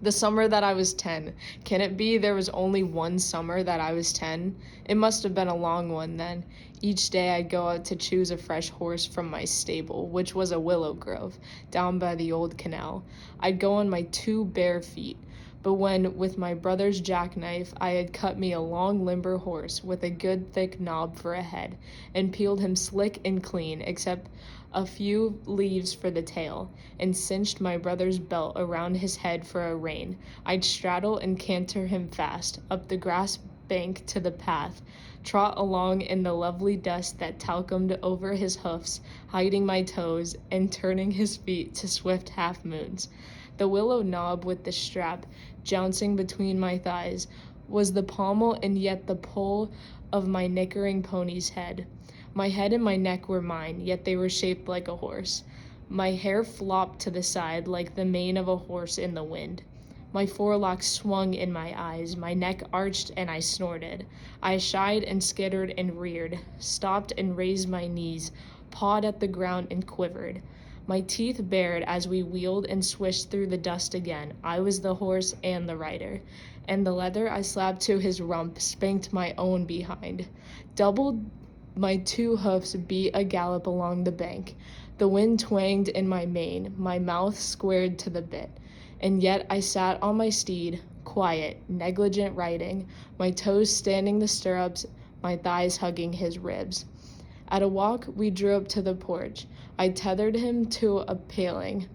The summer that I was 10. Can it be there was only one summer that I was 10? It must have been a long one then. Each day I'd go out to choose a fresh horse from my stable, which was a willow grove, down by the old canal. I'd go on my 2 bare feet. But when, with my brother's jackknife, I had cut me a long limber horse with a good thick knob for a head, and peeled him slick and clean, except a few leaves for the tail, and cinched my brother's belt around his head for a rein, I'd straddle and canter him fast, up the grass bank to the path, trot along in the lovely dust that talcumed over his hoofs, hiding my toes, and turning his feet to swift half-moons. The willow knob with the strap jouncing between my thighs was the pommel and yet the pull of my nickering pony's head. My head and my neck were mine, yet they were shaped like a horse. My hair flopped to the side like the mane of a horse in the wind. My forelocks swung in my eyes, my neck arched, and I snorted. I shied and skittered and reared, stopped and raised my knees, pawed at the ground and quivered. My teeth bared as we wheeled and swished through the dust again. I was the horse and the rider, and the leather I slapped to his rump spanked my own behind. Doubled my 2 hoofs beat a gallop along the bank. The wind twanged in my mane, my mouth squared to the bit. And yet I sat on my steed, quiet, negligent riding, my toes standing the stirrups, my thighs hugging his ribs. At a walk, we drew up to the porch. I tethered him to a paling.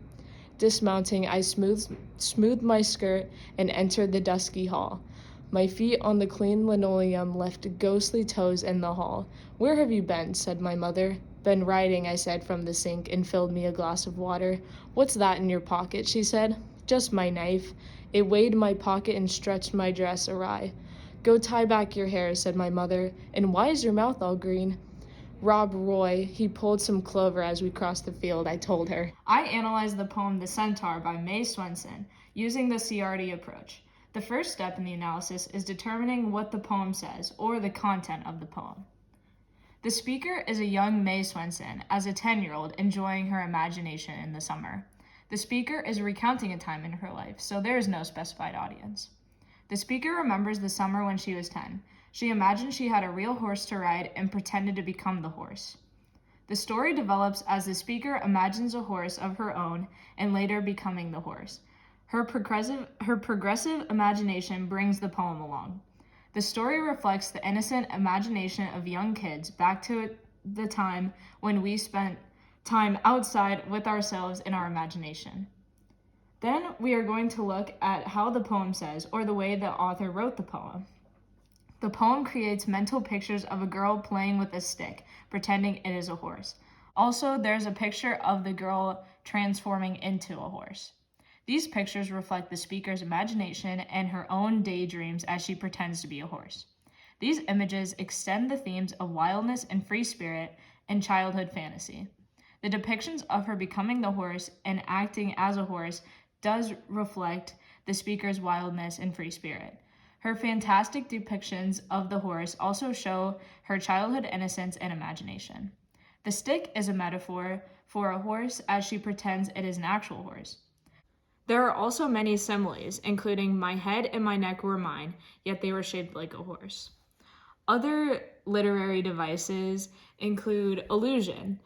Dismounting, I smoothed my skirt and entered the dusky hall. My feet on the clean linoleum left ghostly toes in the hall. "Where have you been?" said my mother. "Been riding," I said from the sink, and filled me a glass of water. "What's that in your pocket?" she said. "Just my knife." It weighed my pocket and stretched my dress awry. "Go tie back your hair," said my mother. "And why is your mouth all green?" "Rob Roy, he pulled some clover as we crossed the field," I told her. I analyzed the poem The Centaur by May Swenson using the CRT approach. The first step in the analysis is determining what the poem says, or the content of the poem. The speaker is a young May Swenson, as a 10-year-old enjoying her imagination in the summer. The speaker is recounting a time in her life, so there is no specified audience. The speaker remembers the summer when she was 10. She imagined she had a real horse to ride and pretended to become the horse. The story develops as the speaker imagines a horse of her own and later becoming the horse. Her progressive imagination brings the poem along. The story reflects the innocent imagination of young kids back to the time when we spent time outside with ourselves in our imagination. Then we are going to look at how the poem says, or the way the author wrote the poem. The poem creates mental pictures of a girl playing with a stick, pretending it is a horse. Also, there's a picture of the girl transforming into a horse. These pictures reflect the speaker's imagination and her own daydreams as she pretends to be a horse. These images extend the themes of wildness and free spirit and childhood fantasy. The depictions of her becoming the horse and acting as a horse does reflect the speaker's wildness and free spirit. Her fantastic depictions of the horse also show her childhood innocence and imagination. The stick is a metaphor for a horse as she pretends it is an actual horse. There are also many similes, including "my head and my neck were mine, yet they were shaped like a horse." Other literary devices include allusion,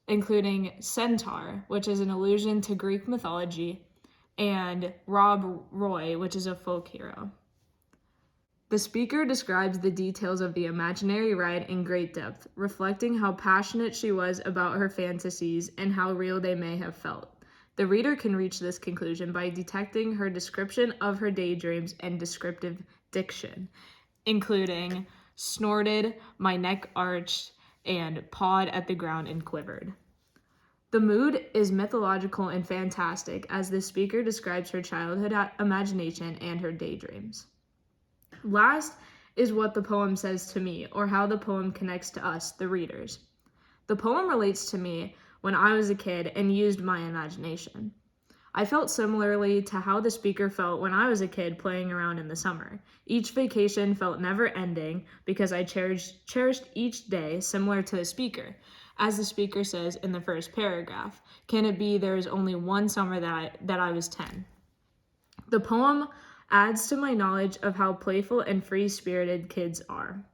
including Centaur, which is an allusion to Greek mythology, and Rob Roy, which is a folk hero. The speaker describes the details of the imaginary ride in great depth, reflecting how passionate she was about her fantasies and how real they may have felt. The reader can reach this conclusion by detecting her description of her daydreams and descriptive diction, including snorted, my neck arched, and pawed at the ground and quivered. The mood is mythological and fantastic as the speaker describes her childhood imagination and her daydreams. Last is what the poem says to me, or how the poem connects to us, the readers. The poem relates to me when I was a kid and used my imagination. I felt similarly to how the speaker felt when I was a kid playing around in the summer. Each vacation felt never ending because I cherished each day, similar to the speaker. As the speaker says in the first paragraph, "Can it be there is only one summer that I was 10? The poem adds to my knowledge of how playful and free-spirited kids are.